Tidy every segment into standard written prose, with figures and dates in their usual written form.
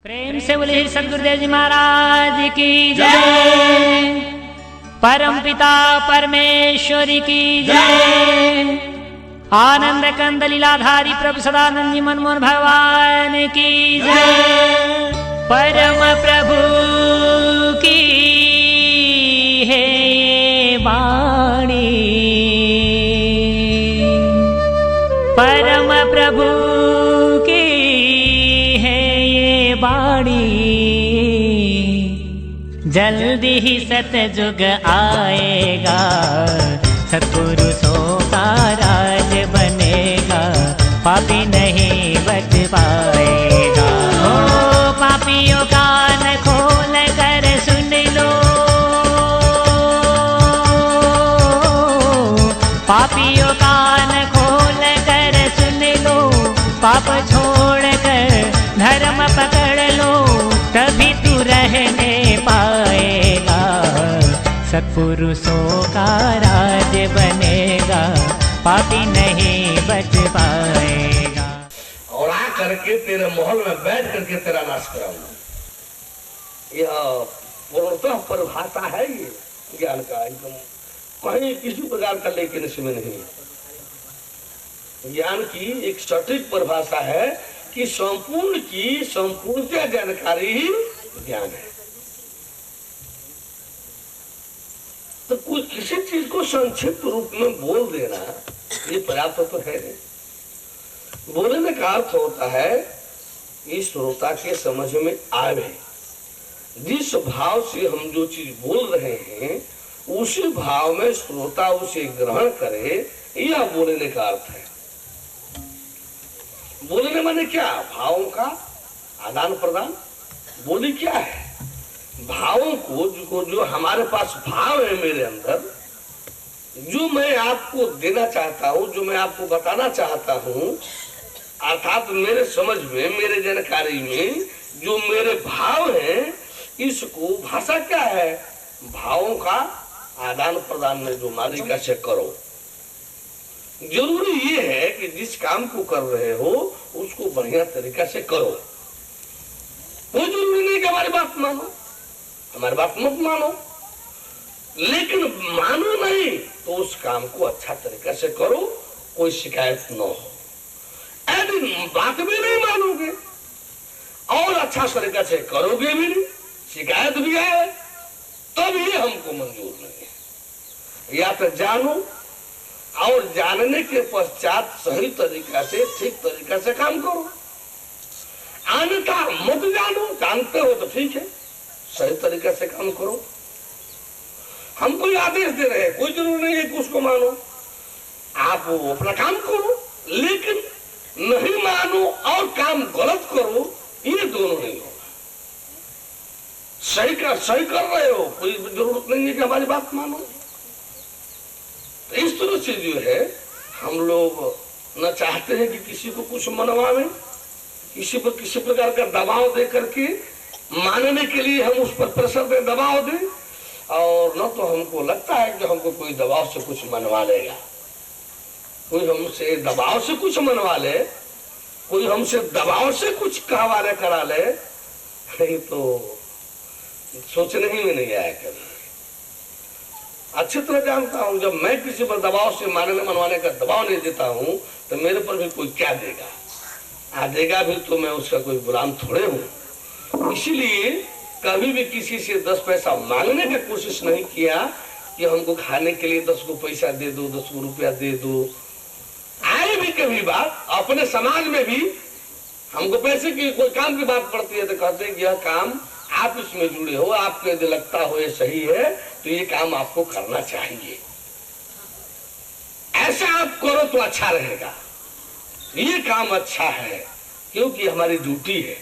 प्रेम से बोले सदगुरुदेव जी महाराज की जय। परम पिता परमेश्वरी की जय। आनंद कंद लीलाधारी प्रभु सदानंद जी मनमोहन भगवान की जय। परम प्रभु की है ये वाणी, परम प्रभु की है ये वाणी। जल्दी ही सतयुग आएगा, सत्पुरुषों का राज बनेगा, पापी नहीं बच पाएगा। ओ पापियों कान खोल कर सुन लो, पापियों कान खोल कर सुन लो, पाप छोड़ कर धर्म पकड़ लो, तभी तू रहने पाएगा, सत्पुरुषों का राज बनेगा, पापी नहीं बच पाएगा। और आ करके तेरे महल में बैठ करके तेरा नाश कराऊंगा। यह पूर्णतः परिभाषा है, ये ज्ञान का एकदम कहीं किसी प्रकार का लेकिन इसमें नहीं। ज्ञान की एक सटीक परिभाषा है कि संपूर्ण की संपूर्णतः जानकारी ही ज्ञान है। तो कुछ किसी चीज को संक्षिप्त रूप में बोल देना ये पर्याप्त तो है नहीं। बोलने का अर्थ होता है इस श्रोता के समझ में आवे, जिस भाव से हम जो चीज बोल रहे हैं उसी भाव में श्रोता उसे ग्रहण करे, यह बोलने का अर्थ है। बोलने माने क्या? भावों का आदान प्रदान। बोली क्या है? भावों को जो हमारे पास भाव है मेरे अंदर, जो मैं आपको देना चाहता हूं, जो मैं आपको बताना चाहता हूं, अर्थात मेरे समझ में, मेरे जानकारी में जो मेरे भाव हैं, इसको भाषा क्या है? भावों का आदान प्रदान में जो मालिका से करो। जरूरी ये है कि जिस काम को कर रहे हो उसको बढ़िया तरीका से करो। कोई जरूरी नहीं कि हमारी बात मानो, हमारी बात मत मानो, लेकिन मानो नहीं तो उस काम को अच्छा तरीका से करो, कोई शिकायत न हो। यदि बात भी नहीं मानोगे और अच्छा तरीका से करोगे भी नहीं, शिकायत भी आए, तब ये हमको मंजूर नहीं है। या तो जानो और जानने के पश्चात सही तरीका से, ठीक तरीका से काम करो। अन्यथा मत जानो, जानते हो तो ठीक है, सही तरीका से काम करो। हम कोई आदेश दे रहे हैं, कोई जरूरी नहीं है कि उसको मानो, आप अपना काम करो, लेकिन नहीं मानो और काम गलत करो, ये दोनों नहीं होगा। सही कर रहे हो, कोई जरूरत नहीं है कि हमारी बात मानो। तो इस तरह से जो है हम लोग न चाहते हैं कि किसी को कुछ मनवावे, किसी पर किसी प्रकार का दबाव दे करके मानने के लिए हम उस पर प्रेशर दें, दबाव दें, और न तो हमको लगता है कि हमको कोई दबाव से कुछ मनवा लेगा। कोई हमसे दबाव से कुछ मनवा ले, कोई हमसे दबाव से कुछ कहवाले करा ले, नहीं तो सोचने ही में नहीं आया कभी। अच्छी तरह जानता हूं, जब मैं किसी पर दबाव से मानने मनवाने का दबाव नहीं देता हूं तो मेरे पर भी कोई क्या देगा, देगा भी तो मैं उसका कोई गुलाम थोड़े हूं। इसीलिए कभी भी किसी से 10 पैसा मांगने की कोशिश नहीं किया कि हमको खाने के लिए 10 को पैसा दे दो, 10 को रुपया दे दो। आए भी कभी बात अपने समाज में भी हमको पैसे की कोई काम की बात पड़ती है तो कहते हैं कि यह काम आप इसमें जुड़े हो, आपको यदि लगता हो ये सही है तो ये काम आपको करना चाहिए, ऐसा आप करो तो अच्छा रहेगा, ये काम अच्छा है, क्योंकि हमारी ड्यूटी है।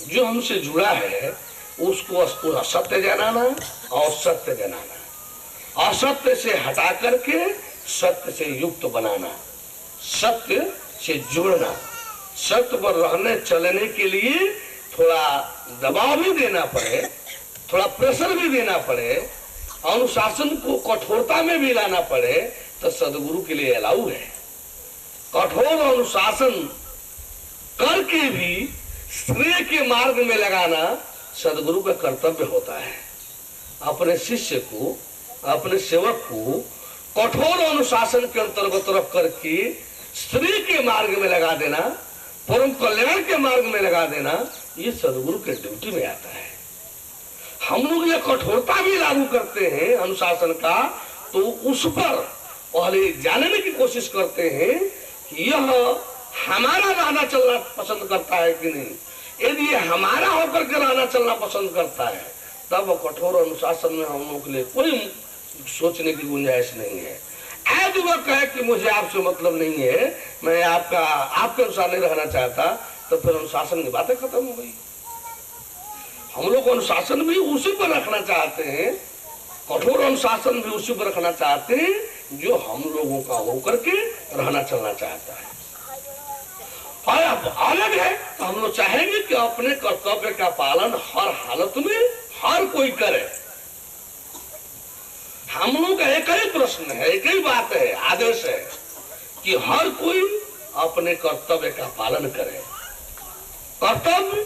जो हमसे जुड़ा है उसको असत्य जनाना और सत्य जनाना, असत्य से हटा करके सत्य से युक्त बनाना, सत्य से जुड़ना। सत्य पर रहने चलने के लिए थोड़ा दबाव भी देना पड़े, थोड़ा प्रेशर भी देना पड़े, अनुशासन को कठोरता में भी लाना पड़े, तो सदगुरु के लिए अलाउ है। कठोर अनुशासन करके भी श्रेय के मार्ग में लगाना सदगुरु का कर्तव्य होता है। अपने शिष्य को, अपने सेवक को कठोर अनुशासन के अंतर्गत रख करके श्रेय के मार्ग में लगा देना, परम कल्याण के मार्ग में लगा देना, ये सदगुरु के ड्यूटी में आता है। हम लोग ये कठोरता भी लागू करते हैं अनुशासन का, तो उस पर पहले जानने की कोशिश करते हैं कि यह हमारा रहना चलना पसंद करता है कि नहीं। यदि ये हमारा होकर के रहना चलना पसंद करता है, तब कठोर अनुशासन में हम लोग के लिए कोई सोचने की गुंजाइश नहीं है। यदि वह कहे कि मुझे आपसे मतलब नहीं है, मैं आपके अनुसार नहीं रहना चाहता, तो फिर अनुशासन की बातें खत्म हो गई। हम लोग अनुशासन भी उसी पर रखना चाहते हैं, कठोर अनुशासन भी उसी पर रखना चाहते हैं जो हम लोगों का होकर के रहना चलना चाहता है। और अब अलग है तो हम लोग चाहेंगे कि अपने कर्तव्य का पालन हर हालत में हर कोई करे। हम लोग का एक ही प्रश्न है, एक ही बात है, आदेश है कि हर कोई अपने कर्तव्य का पालन करे। कर्तव्य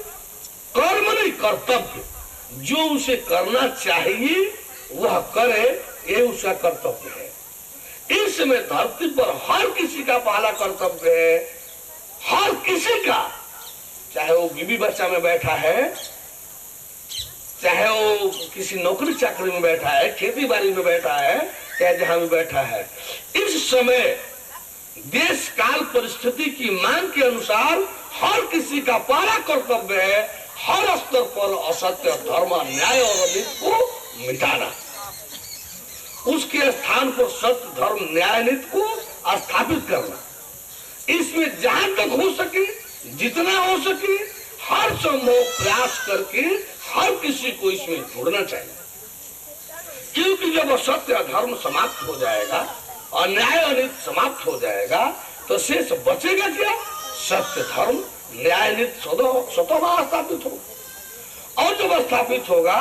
कर्म नहीं, कर्तव्य जो उसे करना चाहिए वह करे, ये उसका कर्तव्य है। इस समय धरती पर हर किसी का पहला कर्तव्य है, हर किसी का, चाहे वो बीवी बच्चा में बैठा है, चाहे वो किसी नौकरी चाकरी में बैठा है, खेती बाड़ी में बैठा है, चाहे जहां भी बैठा है। इस समय देश काल परिस्थिति की मांग के अनुसार हर किसी का पहला कर्तव्य है हर स्तर पर असत्य, धर्म, न्याय और अनीति को मिटाना, उसके स्थान पर सत्य, धर्म, न्याय, नीति को स्थापित करना। इसमें जहां तक हो सके, जितना हो सके, हर संभव प्रयास करके हर किसी को इसमें जुड़ना चाहिए। क्योंकि जब सत्य धर्म समाप्त हो जाएगा और न्याय अनीति समाप्त हो जाएगा, तो शेष बचेगा क्या? सत्य, धर्म, न्याय, नीति स्वतः स्थापित होगा। और जब स्थापित होगा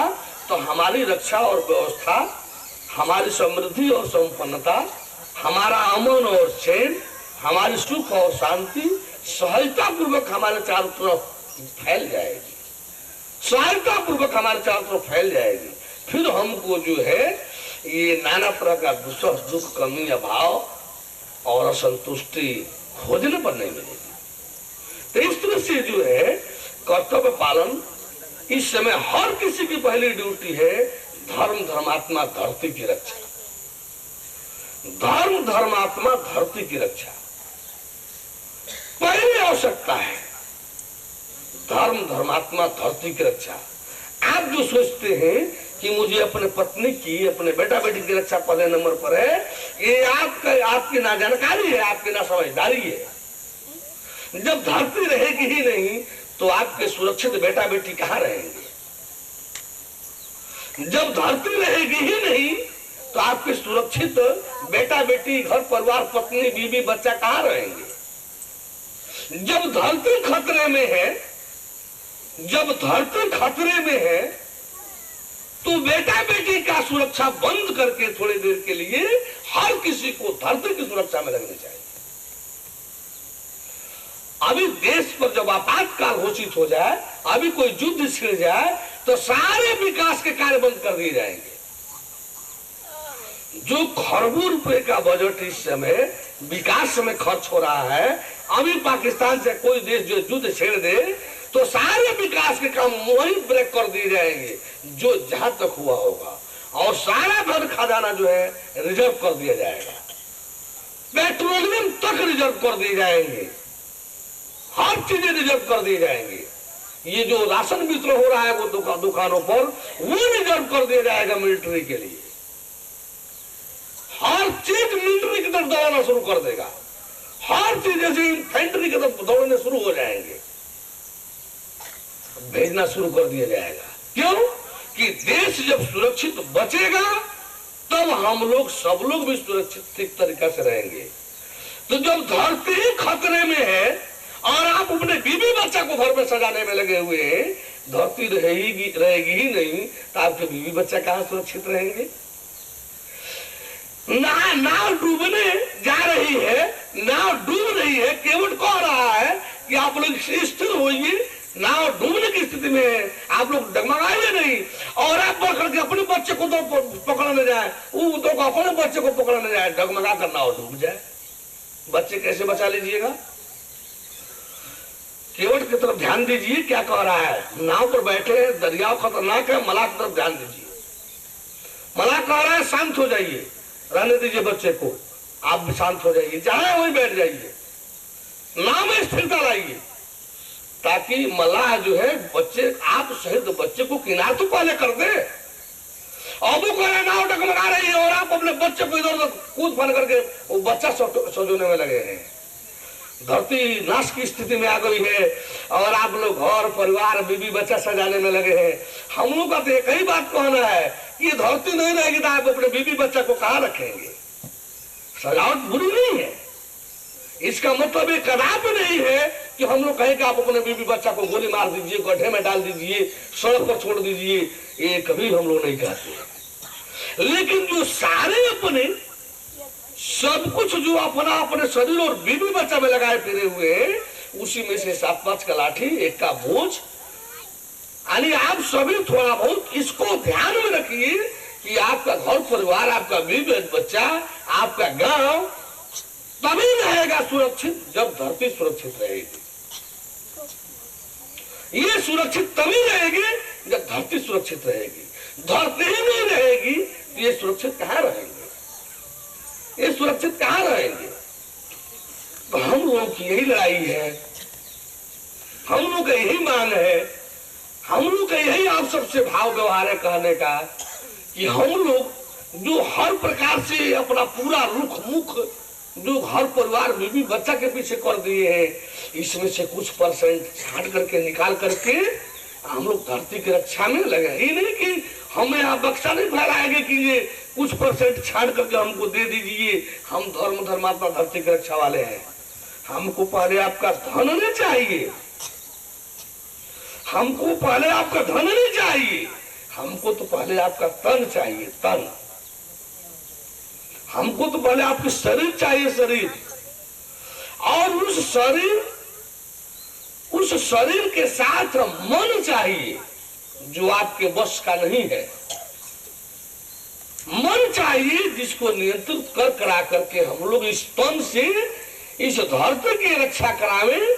तो हमारी रक्षा और व्यवस्था, हमारी समृद्धि और संपन्नता, हमारा अमन और चैन, हमारी सुख और शांति सहजता पूर्वक हमारे चारों तरफ फैल जाएगी, सहजता पूर्वक हमारे चारों तरफ फैल जाएगी। फिर हमको जो है ये नाना तरह का दुख, कमी, अभाव और असंतुष्टि खोजने पर नहीं मिलेगी। तो इस तरह से जो है कर्तव्य पालन इस समय हर किसी की पहली ड्यूटी है। धर्म धर्मात्मा धरती की रक्षा, धर्म धर्मात्मा धरती की रक्षा पहली आवश्यकता है। धर्म धर्मात्मा धरती की रक्षा। आप जो सोचते हैं कि मुझे अपने पत्नी की, अपने बेटा बेटी की रक्षा पहले नंबर पर है, ये आपकी ना जानकारी है, आपकी ना समझदारी है। जब धरती रहेगी ही नहीं तो आपके सुरक्षित बेटा बेटी कहाँ रहेंगे? जब धरती रहेगी ही नहीं तो आपके सुरक्षित बेटा बेटी, घर परिवार, पत्नी, बीवी, बच्चा कहाँ रहेंगे? जब धरती खतरे में है, जब धरती खतरे में है, तो बेटा बेटी का सुरक्षा बंद करके थोड़ी देर के लिए हर किसी को धरती की सुरक्षा में लगनी चाहिए। अभी देश पर जब आपातकाल घोषित हो जाए, अभी कोई युद्ध छिड़ जाए, तो सारे विकास के कार्य बंद कर दिए जाएंगे। जो खरबों रुपए का बजट इस समय विकास में खर्च हो रहा है, अभी पाकिस्तान से कोई देश जो युद्ध छेड़ दे तो सारे विकास के काम वहीं ब्रेक कर दिए जाएंगे जो जहां तक हुआ होगा, और सारा धन खजाना जो है रिजर्व कर दिया जाएगा, पेट्रोलियम तक रिजर्व कर दिए जाएंगे, हर चीजें रिजर्व कर दी जाएंगी। ये जो राशन वितरण हो रहा है वो दुकानों पर, वो रिजर्व कर दिया जाएगा मिलिट्री के लिए। हर चीज मिलिट्री की तरफ दौड़ना शुरू कर देगा, हर चीज जैसे इन्फेंट्री की तरफ दौड़ने शुरू हो जाएंगे, भेजना शुरू कर दिया जाएगा। क्यों? कि देश जब सुरक्षित बचेगा तब हम लोग, सब लोग भी सुरक्षित तरीका से रहेंगे। तो जब धरती खतरे में है और आप अपने बीवी बच्चा को घर में सजाने में लगे हुए हैं, धरती रहेगी ही नहीं तो आपके बीवी बच्चा कहां सुरक्षित रहेंगे? नाव डूबने जा रही है, नाव डूब रही है, केवट कह रहा है कि आप लोग स्थिर होइए, नाव डूबने की स्थिति में है, आप लोग डगमगाइए नहीं और आप बढ़ करके अपने बच्चे को तो पकड़ने जाए, वो तो अपने बच्चे को पकड़ने जाए, डगमगा कर नाव डूब जाए, बच्चे कैसे बचा लीजिएगा? केवट की तरफ ध्यान दीजिए, क्या कह रहा है, नाव पर बैठे हैं, दरियाव खतरनाक है, मलाह की तरफ ध्यान दीजिए। मलाह कह रहा है शांत हो जाइए, रहने दीजिए बच्चे को, आप भी शांत हो जाइए, जहां है वहीं बैठ जाइए, नाव में स्थिरता लाइए, ताकि मलाह जो है बच्चे आप सहित बच्चे को किनार तो पहले कर दे। और वो कह रहे नाव डगमगा रही है और आप अपने बच्चे को इधर उधर कूद फान करके वो बच्चा सजोने में लगे हैं। धरती नाश की स्थिति में आ गई है और आप लोग घर परिवार बीवी बच्चा सजाने में लगे हैं। हम लोग का तो एक ही बात कहना है कि ये धरती नहीं रहेगी तो आप अपने बीवी बच्चा को कहाँ रखेंगे? सजावट बुरी नहीं है, इसका मतलब ये कदापि नहीं है कि हम लोग कहें कि आप अपने बीवी बच्चा को गोली मार दीजिए, गड्ढे में डाल दीजिए, सड़क पर छोड़ दीजिए, ये कभी हम लोग नहीं कहते। लेकिन जो सारे अपने सब कुछ जो अपने शरीर और बीवी बच्चा में लगाए फिरे हुए हैं, उसी में से 7-5 का लाठी, एक का बोझ, यानी आप सभी थोड़ा बहुत इसको ध्यान में रखिए कि आपका घर परिवार, आपका बीवी बच्चा, आपका गांव तभी रहेगा सुरक्षित जब धरती सुरक्षित रहेगी। ये सुरक्षित तभी रहेगी जब धरती सुरक्षित रहेगी। धरती ही नहीं रहेगी तो ये सुरक्षित कहाँ रहेंगे? ये सुरक्षित कहाँ रहेंगे? तो हम लोगों की यही लड़ाई है, हम लोग का यही मांग है, हम लोग का यही आप सबसे भाव व्यवहार है कहने का कि हम लोग जो हर प्रकार से अपना पूरा रुख मुख जो घर परिवार बीवी बच्चा के पीछे कर दिए हैं, इसमें से कुछ परसेंट छांट करके निकाल करके हम लोग धरती की रक्षा में लगे। ये नहीं कि हमें आप बक्सा नहीं फैलाएंगे कि ये कुछ परसेंट छांट करके हमको दे दीजिए, हम धर्मात्मा धरती की रक्षा वाले हैं। हमको पहले आपका धन नहीं चाहिए, हमको पहले आपका धन नहीं चाहिए, हमको तो पहले आपका तन चाहिए, तन। हमको तो पहले आपके शरीर चाहिए, शरीर। और उस शरीर के साथ मन चाहिए जो आपके वश का नहीं है। मन चाहिए जिसको नियंत्रित करा करके हम लोग इस तन से इस धरती की रक्षा करावे,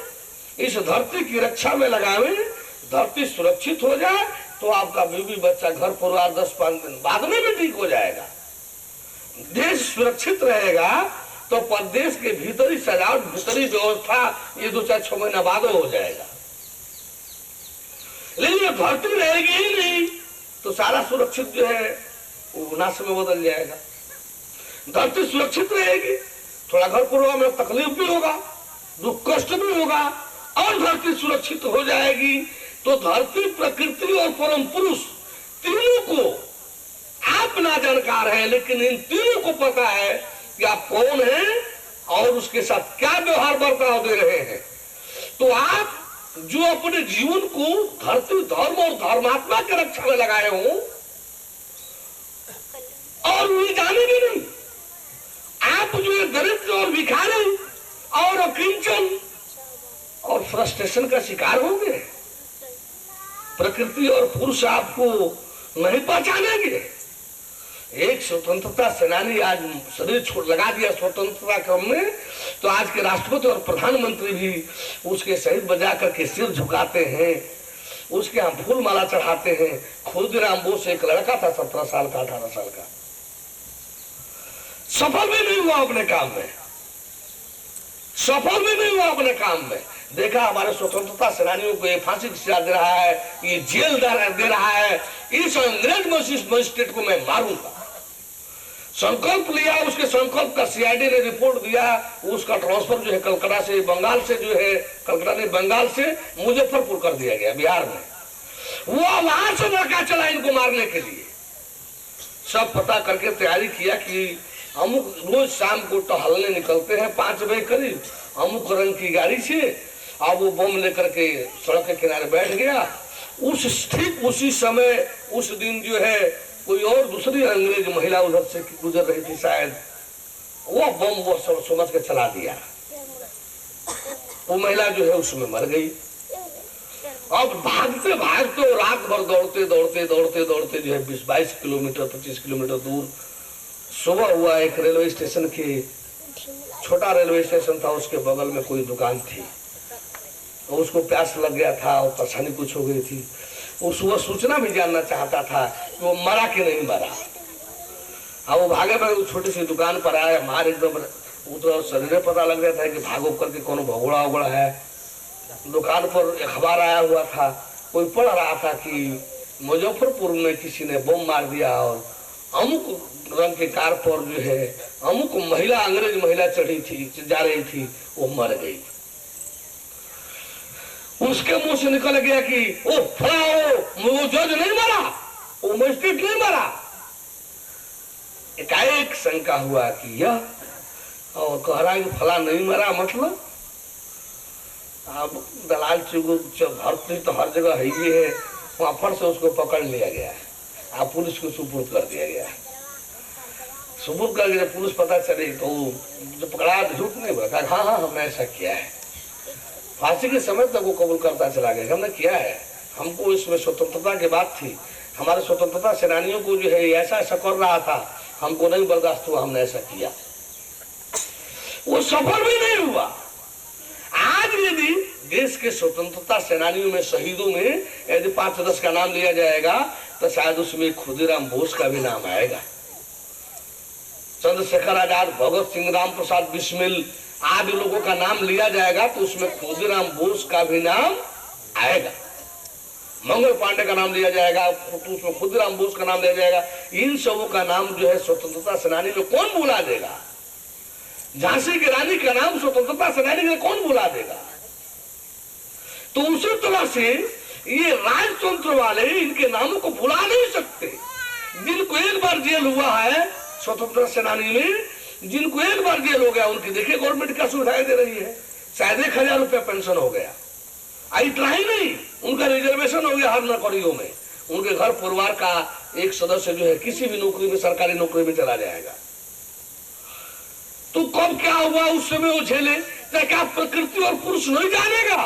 इस धरती की रक्षा में लगावे। धरती सुरक्षित हो जाए तो आपका बीवी बच्चा घर परिवार 10-5 दिन बाद में भी ठीक हो जाएगा। देश सुरक्षित रहेगा तो प्रदेश के भीतरी सजावट, भीतरी व्यवस्था ये 2-4-6 महीना बाद हो जाएगा। लेकिन धरती रहेगी ही नहीं तो सारा सुरक्षित जो है वो नाश में बदल जाएगा। धरती सुरक्षित रहेगी, थोड़ा घर परिवार में तकलीफ भी होगा, दुख कष्ट भी होगा, और धरती सुरक्षित हो जाएगी तो धरती, प्रकृति और परम पुरुष तीनों को आप ना जानकार हैं, लेकिन इन तीनों को पता है कि आप कौन हैं और उसके साथ क्या व्यवहार बर्ताव दे रहे हैं। तो आप जो अपने जीवन को धरती, धर्म और धर्मात्मा के रक्षा में लगाए हो और उन्हें जाने भी नहीं, आप जो है दरिद्र और भिखारी और अकिंचन और फ्रस्ट्रेशन का शिकार होंगे। प्रकृति और पुरुष आपको नहीं पहचानेंगे। एक स्वतंत्रता सेनानी आज शरीर छोड़ लगा दिया स्वतंत्रता क्रम में, तो आज के राष्ट्रपति और प्रधानमंत्री भी उसके शहीद बजा करके सिर झुकाते हैं, उसके यहाँ फूल माला चढ़ाते हैं। खुर्दीराम बोस एक लड़का था 17 साल का, 18 साल का, सफल भी नहीं हुआ अपने काम में, सफल भी नहीं हुआ अपने काम में। देखा हमारे स्वतंत्रता सेनानियों को ये फांसी की सजा दे रहा है, ये जेल दे रहा है, इस अंग्रेज मजिस्ट्रेट को मैं मारूंगा। संकल्प लिया, उसके संकल्प का सीआईडी ने रिपोर्ट दिया, उसका ट्रांसफर जो है कलकत्ता से, बंगाल से जो है, कलकत्ता ने बंगाल से मुजफ्फरपुर कर दिया गया, बिहार में। वो वहां से लड़का चला इनको मारने के लिए। सब पता करके तैयारी किया कि अमुक रोज शाम को टहलने निकलते हैं 5 बजे करीब, अमुक रंग की गाड़ी से। अब वो बम लेकर के सड़क के किनारे बैठ गया। ठीक उसी समय उस दिन जो है कोई और दूसरी अंग्रेज महिला उधर से गुजर रही थी शायद, वो बम वो समझ के चला दिया। वो महिला जो है उसमें मर गई। अब भागते भागते रात भर दौड़ते दौड़ते दौड़ते दौड़ते जो है 20-22 किलोमीटर 25 किलोमीटर दूर सुबह हुआ। एक रेलवे स्टेशन के छोटा रेलवे स्टेशन था, उसके बगल में कोई दुकान थी, और उसको प्यास लग गया था और परेशानी कुछ हो गई थी। वो सुबह सूचना भी जानना चाहता था कि वो मरा कि नहीं मरा। अब वो भागे भागे छोटी सी दुकान पर आया, मार एकदम तो शरीर पता लग गया था कि भागो करके कौन भगोड़ा उगड़ा है। दुकान पर अखबार आया हुआ था, कोई पढ़ रहा था कि मुजफ्फरपुर में किसी ने बम मार दिया और अमुक रंग के कार पर जो है अमुक महिला, अंग्रेज महिला चढ़ी थी, जा रही थी, वो मर गई। उसके मुंह से निकल गया कि ओ फला, वो जज नहीं मरा, वो मजिस्ट्रेट नहीं मरा। एकाएक शंका हुआ कि यह, और कह रहा है कि फला नहीं मरा, मतलब अब दलाल भर्ती तो हर जगह है ही है, वहां फट से उसको पकड़ लिया गया है, अब पुलिस को सुपुर्द कर दिया गया है। सुपुर्द करके जब पुलिस पता चली तो जो पकड़ा झूठ नहीं बोला, कहा हाँ हाँ हमने ऐसा किया है। फांसी के समय तक वो कबूल करता चला गया, हमने किया है, हमको इसमें स्वतंत्रता की बात थी, हमारे स्वतंत्रता सेनानियों को जो है ऐसा ऐसा कर रहा था, हमको नहीं बर्दाश्त हुआ, हमने ऐसा किया। वो सफल भी नहीं हुआ। आज यदि देश के स्वतंत्रता सेनानियों में, शहीदों में यदि 5-10 का नाम लिया जाएगा तो शायद उसमें खुदीराम बोस का भी नाम आएगा, चंद्रशेखर आजाद, भगत सिंह, राम प्रसाद बिस्मिल आदि लोगों का नाम लिया जाएगा तो उसमें खुदीराम बोस का भी नाम आएगा। मंगल पांडे का नाम लिया जाएगा तो उसमें खुदीराम बोस का नाम लिया जाएगा। इन सबों का नाम जो है स्वतंत्रता सेनानी में कौन भुला देगा? झांसी की रानी का नाम स्वतंत्रता सेनानी में कौन भुला देगा? तो उसी तरह से ये राजतंत्र वाले इनके नामों को भुला नहीं सकते। जिनको एक बार जेल हुआ है स्वतंत्रता सेनानी में, जिनको एक बार जेल हो गया, उनकी देखिए गवर्नमेंट क्या सुविधाएं दे रही है। शायद 1000 रुपया पेंशन हो गया, इतना ही नहीं, उनका रिजर्वेशन हो गया हर नौकरियों में। उनके घर परिवार का एक सदस्य जो है किसी भी नौकरी में, सरकारी नौकरी में चला जाएगा। तो कब क्या हुआ उस समय वो झेले, क्या प्रकृति और पुरुष नहीं जानेगा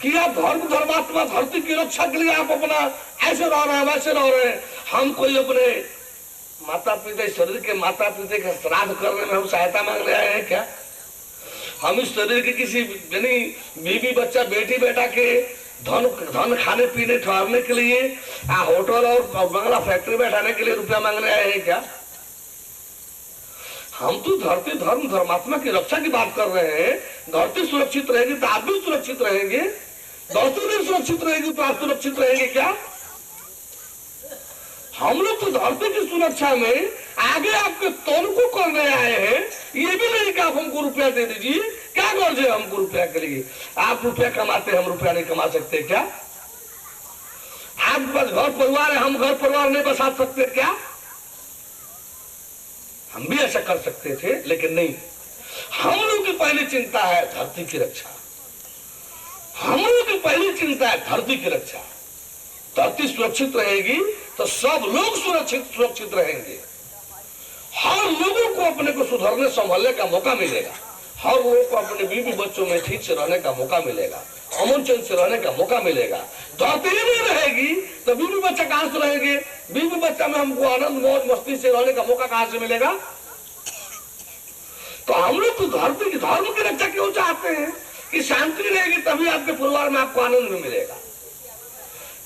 कि आप धर्म धर्मात्मा धरती की रक्षा के लिए आप अपना ऐसे रह रहे हैं, वैसे रह रहे हैं। हम कोई अपने माता पिता, शरीर के माता पिता का श्राद्ध करने में हम सहायता मांगने आए हैं क्या? हम इस शरीर के किसी बीवी बच्चा बेटी बेटा के धन खाने पीने ठहरने के लिए, होटल और बंगला फैक्ट्री बैठाने के लिए रुपया मांगने आए हैं क्या? हम तो धरती धर्म धर्मात्मा की रक्षा की बात कर रहे हैं। धरती सुरक्षित रहेगी तो आप भी सुरक्षित रहेंगे, धरती नहीं सुरक्षित रहेगी तो आप सुरक्षित रहेंगे क्या? हम लोग तो धरती की सुरक्षा में आगे आपके तौल को करने आए हैं। ये भी नहीं कि आप हमको रुपया दे दीजिए, क्या गर्ज है हमको रुपया के लिए? आप रुपया कमाते हैं, हम रुपया नहीं कमा सकते क्या? आपके पास घर परिवार है, हम घर परिवार नहीं बसा सकते क्या? हम भी ऐसा कर सकते थे, लेकिन नहीं। हम लोग की पहली चिंता है धरती की रक्षा, हम लोग की पहली चिंता है धरती की रक्षा। धरती सुरक्षित रहेगी तो सब लोग सुरक्षित रहेंगे। हर लोगों को अपने को सुधरने संभलने का मौका मिलेगा, हर लोगों को अपने बीवी बच्चों में ठीक से रहने का मौका मिलेगा, अमन चैन से रहने का मौका मिलेगा। धरती ही नहीं रहेगी तो बीवी बच्चा कहां से रहेंगे? बीवी बच्चा में हमको आनंद मौज मस्ती से रहने का मौका कहां से मिलेगा? तो हम लोग तो धरती की धर्म की रक्षा क्यों चाहते हैं कि शांति रहेगी तभी आपके परिवार में आपको आनंद में मिलेगा।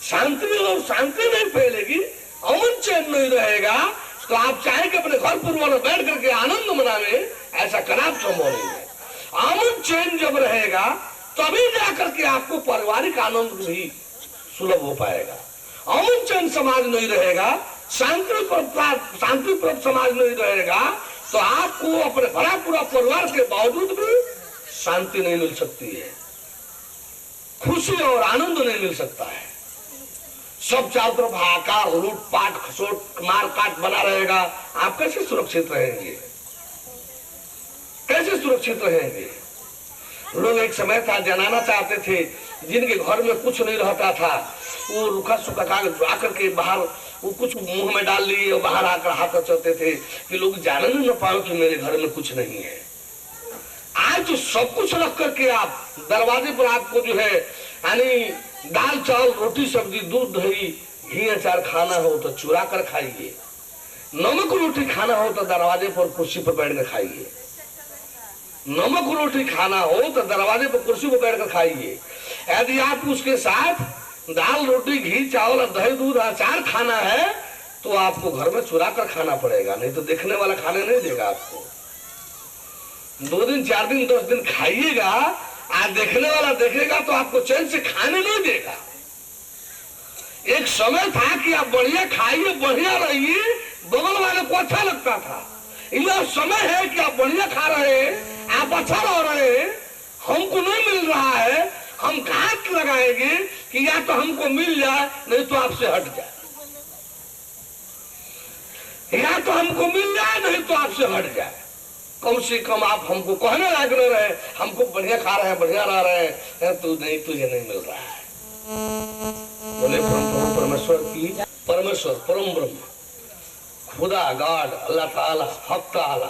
शांति और शांति नहीं फैलेगी, अमन चैन नहीं रहेगा तो आप चाहे कि अपने घर परिवार में बैठ करके आनंद मनावे, ऐसा करना संभव नहीं है। अमन चैन जब रहेगा तभी जाकर के आपको पारिवारिक आनंद भी सुलभ हो पाएगा। अमन चैन समाज नहीं रहेगा, शांतिपूर्ण समाज नहीं रहेगा तो आपको अपने भरा पूरा परिवार के बावजूद भी शांति नहीं मिल सकती है, खुशी और आनंद नहीं मिल सकता है। सब चारों तरफ हाहाकार, लूटपाट, खसोट, मार काट बना रहेगा। आप कैसे सुरक्षित रहेंगे? कैसे सुरक्षित रहेंगे? लोग एक समय था जनाना चाहते थे, जिनके घर में कुछ नहीं रहता था वो रुखा सुखा कागज आकर के बाहर वो कुछ मुंह में डाल लिए और बाहर आकर हाथ चलते थे कि लोग जान नहीं न पाओ कि मेरे घर में कुछ नहीं है। आज तो सब कुछ रख करके आप दरवाजे पर आपको जो है यानी दाल चावल रोटी सब्जी दूध दही घी अचार खाना हो तो चुरा कर खाइए, नमक रोटी खाना हो तो दरवाजे पर कुर्सी पर बैठ कर खाइए, नमक रोटी खाना हो तो दरवाजे पर कुर्सी पर बैठ कर खाइए। यदि आप उसके साथ दाल रोटी घी चावल दही दूध अचार खाना है तो आपको घर में चुरा कर खाना पड़ेगा, नहीं तो देखने वाला खाने नहीं देगा आपको। 2 दिन 4 दिन 10 दिन खाइएगा, आज देखने वाला देखेगा तो आपको चैन से खाने नहीं देगा। एक समय था कि आप बढ़िया खाइए बढ़िया रहिए, बगल वाले को अच्छा लगता था। यह समय है कि आप बढ़िया खा रहे हैं, आप अच्छा रह रहे हैं, हमको नहीं मिल रहा है, हम घात लगाएंगे कि या तो हमको मिल जाए नहीं तो आपसे हट जाए, या तो हमको मिल जाए नहीं तो आपसे हट जाए। कम से कम आप हमको कहने लायक न रहे, हमको बढ़िया खा रहे हैं बढ़िया रह रहे हैं, तू नहीं तुझे नहीं मिल रहा है। बोले परम परमेश्वर की, परमेश्वर परम ब्रह्म खुदा गॉड अल्लाह ताला हक ताला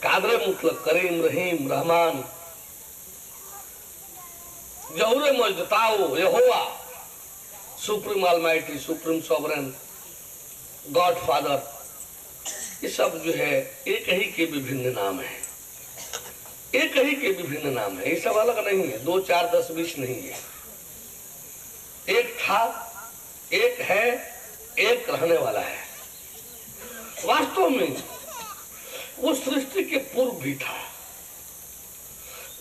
कादरे मुतलक करीम रहीम रहमान जहुरे मजदाओ Jehovah supreme almighty supreme sovereign God father, ये सब जो है एक ही के विभिन्न नाम है, एक ही के विभिन्न नाम है, ये सब अलग नहीं है, 2 4 10 20 नहीं है। एक था, एक है, एक रहने वाला है। वास्तव में वो सृष्टि के पूर्व भी था,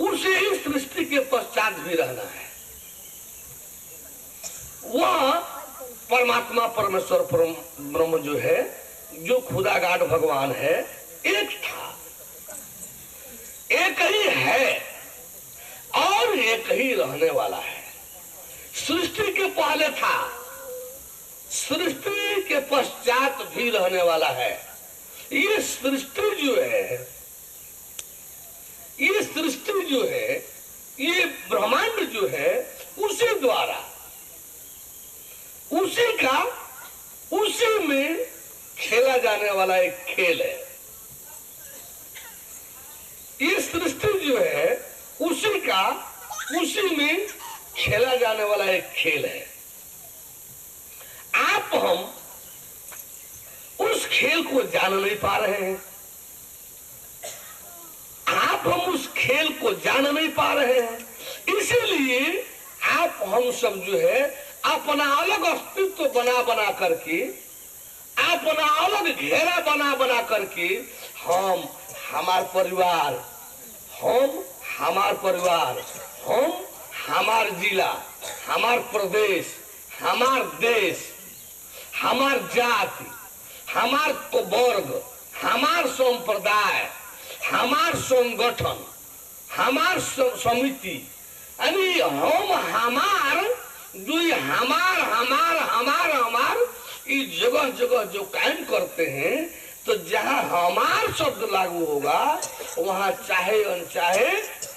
उसे ही सृष्टि के पश्चात भी रहना है। वह परमात्मा परमेश्वर परम ब्रह्म जो है, जो खुदा गाड भगवान है, एक था, एक ही है और एक ही रहने वाला है। सृष्टि के पहले था, सृष्टि के पश्चात भी रहने वाला है। ये सृष्टि जो है, ये सृष्टि जो है, ये ब्रह्मांड जो है, उसी द्वारा उसी का उसी में खेला जाने वाला एक खेल है। ये सृष्टि जो है उसी का उसी में खेला जाने वाला एक खेल है। आप हम उस खेल को जान नहीं पा रहे हैं, आप हम उस खेल को जान नहीं पा रहे हैं, इसीलिए आप हम सब जो है अपना अलग अस्तित्व बना बना करके, अपना अलग घेरा बना बना करके हम हमार परिवार, हम हमार परिवार, हम हमार जिला, हमार प्रदेश, हमार देश, हमार जाति, हमार वर्ग, हमार संप्रदाय, हमार संगठन, हमार समिति, यानी हम हमार जो हमार हमार हमार हमार इस जगह जगह जो कायम करते हैं, तो जहां हमार शब्द लागू होगा वहां चाहे अनचाहे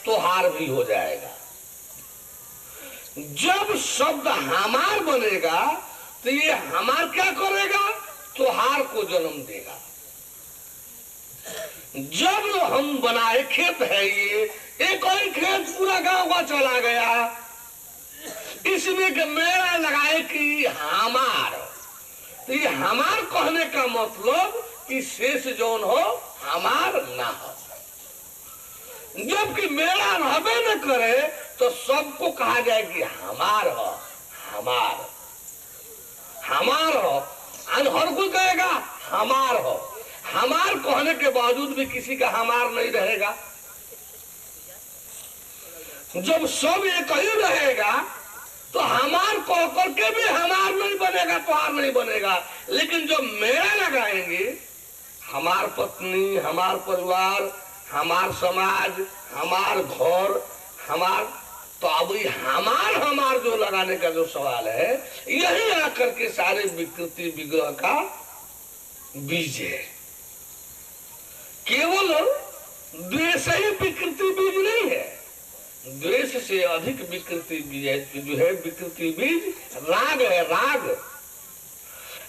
तोहार भी हो जाएगा। जब शब्द हमार बनेगा तो ये हमार क्या करेगा, तोहार को जन्म देगा। जब हम बनाए खेत है, ये एक और खेत पूरा गांव का चला गया, इसमें मेरा लगाए कि हमार, तो ये हमार कहने का मतलब कि शेष जौन हो हमार ना हो। जबकि मेरा रहबे न करे तो सबको कहा जाए कि हमार हो, हमार हमार हो, हर कोई कहेगा हमार हो। हमार कहने के बावजूद भी किसी का हमार नहीं रहेगा। जब सब एक ही रहेगा तो हमार कह करके भी हमार नहीं बनेगा, तोहार नहीं बनेगा। लेकिन जब मेरा लगाएंगे, हमार पत्नी, हमार परिवार, हमार समाज, हमार घर, हमार, तो अभी हमार हमार जो लगाने का जो सवाल है, यही आकर के सारे विकृति विग्रह का बीज है। केवल द्वेष ही विकृति बीज नहीं है, द्वेष से अधिक विकृति बीज जो है, विकृति बीज राग है। राग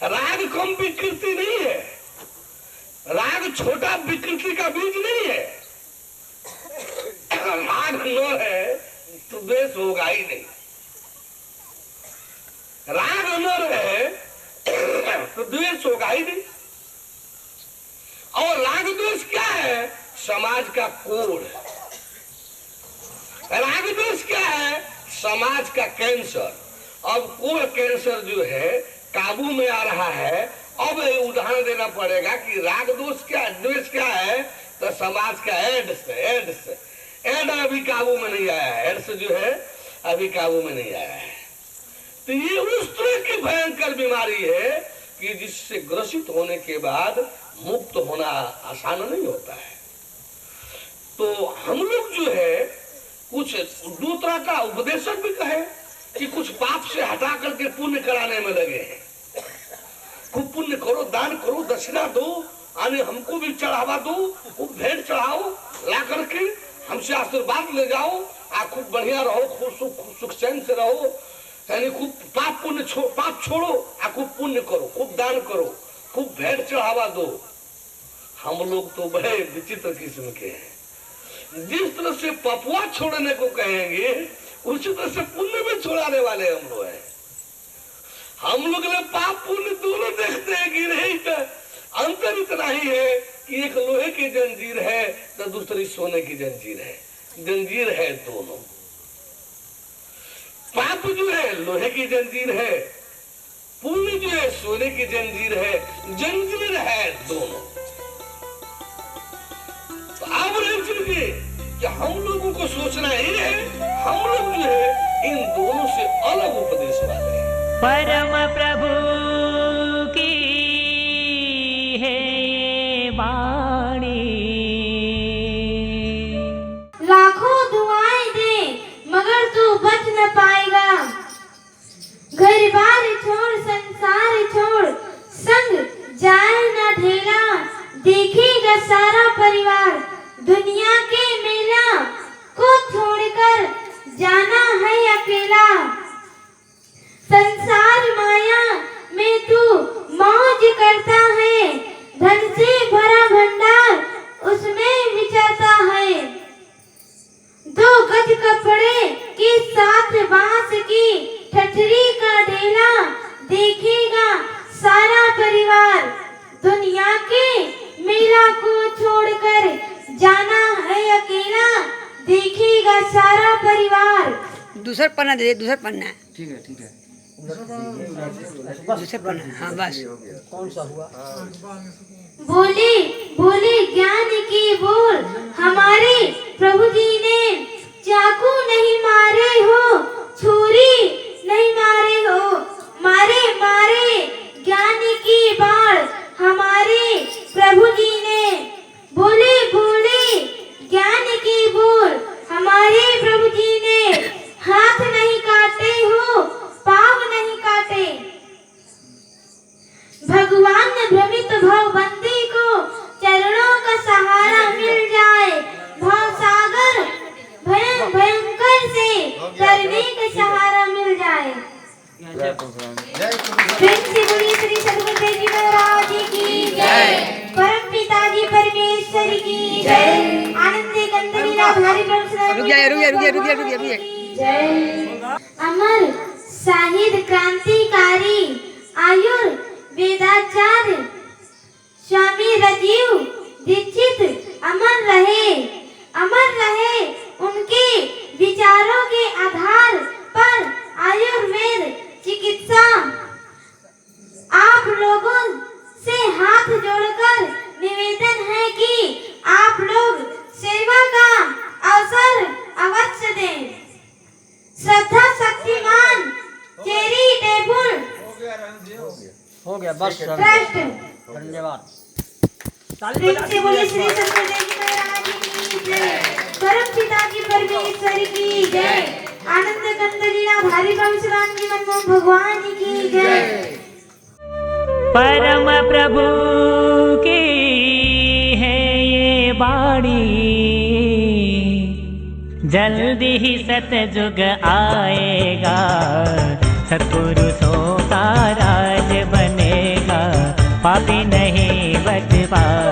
राग कम विकृति नहीं है, राग छोटा विकृति का बीज नहीं है। राग न है तो द्वेष होगा ही नहीं। न रहे तो द्वेष होगा ही नहीं। और राग द्वेष क्या है? समाज का कोड़। राग द्वेष क्या है? समाज का कैंसर। अब कोड़ कैंसर जो है काबू में आ रहा है। अब उदाहरण देना पड़ेगा कि राग दोष क्या, द्वेष क्या है, तो समाज का एड्स अभी काबू में नहीं आया है। एड्स जो है अभी काबू में नहीं आया है। तो ये उस तरह की भयंकर बीमारी है कि जिससे ग्रसित होने के बाद मुक्त होना आसान नहीं होता है। तो हम लोग जो है कुछ दो तरह का उपदेशक भी कहे कि कुछ पाप से हटा करके पुण्य कराने में लगे हैं। खूब पुण्य करो, दान करो, दक्षिणा दो, आने हमको भी चढ़ावा दो, खूब भेंट चढ़ाओ, ला करके हमसे आशीर्वाद ले जाओ, खूब बढ़िया रहो, खूब सुख चैन से रहो, यानी खूब पाप छोड़ो, खूब पुण्य करो, खूब दान करो, खूब भेंट चढ़ावा दो। हम लोग तो बड़े विचित्र किस्म के हैं। जिस तरह से पपुआ छोड़ने को कहेंगे उसी तरह से पुण्य में छोड़ाने वाले हम लोग हैं। हम लोग पाप पुण्य दोनों देखते हैं कि नहीं, तो अंतर इतना ही है कि एक लोहे की जंजीर है तो दूसरी सोने की जंजीर है। जंजीर है दोनों। पाप जो है लोहे की जंजीर है, पुण्य जो है सोने की जंजीर है। जंजीर है दोनों। तो आप समझिए कि हम लोगों को सोचना ये है, हम लोग जो है इन दोनों से अलग उपदेश वाले हैं। परम प्रभु की है ये वाणी। लाखों दुआएं दे मगर तू बच न पाएगा। घर बार छोड़ संसार छोड़ संग जाए न ढेला। देखेगा सारा परिवार दुनिया के मेला को छोड़कर जाना है अकेला। संसार माया में तू मौज करता है। धन से भरा भंडार उसमें विचरता है। 2 गज कपड़े के साथ बांस की ठठरी का ढेला। देखेगा सारा परिवार दुनिया के मेला को छोड़कर जाना है अकेला। देखेगा सारा परिवार। दूसरा पन्ना दे, दूसरा पन्ना। ठीक है दूसरा पन्ना, हाँ बस। कौन सा हुआ? बोले बोले ज्ञान की बोल हमारे प्रभु जी ने। चाकू नहीं मारे हो, छुरी नहीं मारे हो, मारे मारे ज्ञान की बाढ़ हमारे प्रभु जी ने। बोले बोले ज्ञान की बोल हमारे प्रभु जी ने। हाथ नहीं काटे हो, पाँव नहीं काटे। भगवान ने भ्रमित भव बंदी को चरणों का सहारा मिल जाए। भव सागर भयंकर से तरने का सहारा मिल जाए। प्रेम से बोलिए श्री सद्गुरुदेव जी महाराज की जय। परम पिताजी परमेश्वर की जय। आनंद कंद लीला भारी रुक जा। जय। अमर साहिद क्रांतिकारी आयुर्वेदाचार्य स्वामी राजीव दीक्षित अमर रहे उनके विचारों के आधार पर आयुर्वेद चिकित्सा। आप लोगों से हाथ जोड़कर निवेदन है कि आप लोग सेवा का अवसर अवश्य दें। श्रद्धा शक्तिमान चैरिटेबल हो गया बस। ट्रस्ट। धन्यवाद। प्रेम से बोलिए श्री सद्गुरुदेव जी महाराज की जय। परम पिताजी परमेश्वर की जय। आनंद कंद लीला भारी परशुराम जी मनमोहन भगवान की जय। परम प्रभु की है ये वाणी। जल्दी ही सतयुग आएगा, सत्पुरुषों का राज बनेगा, पापी नहीं बच पाएगा।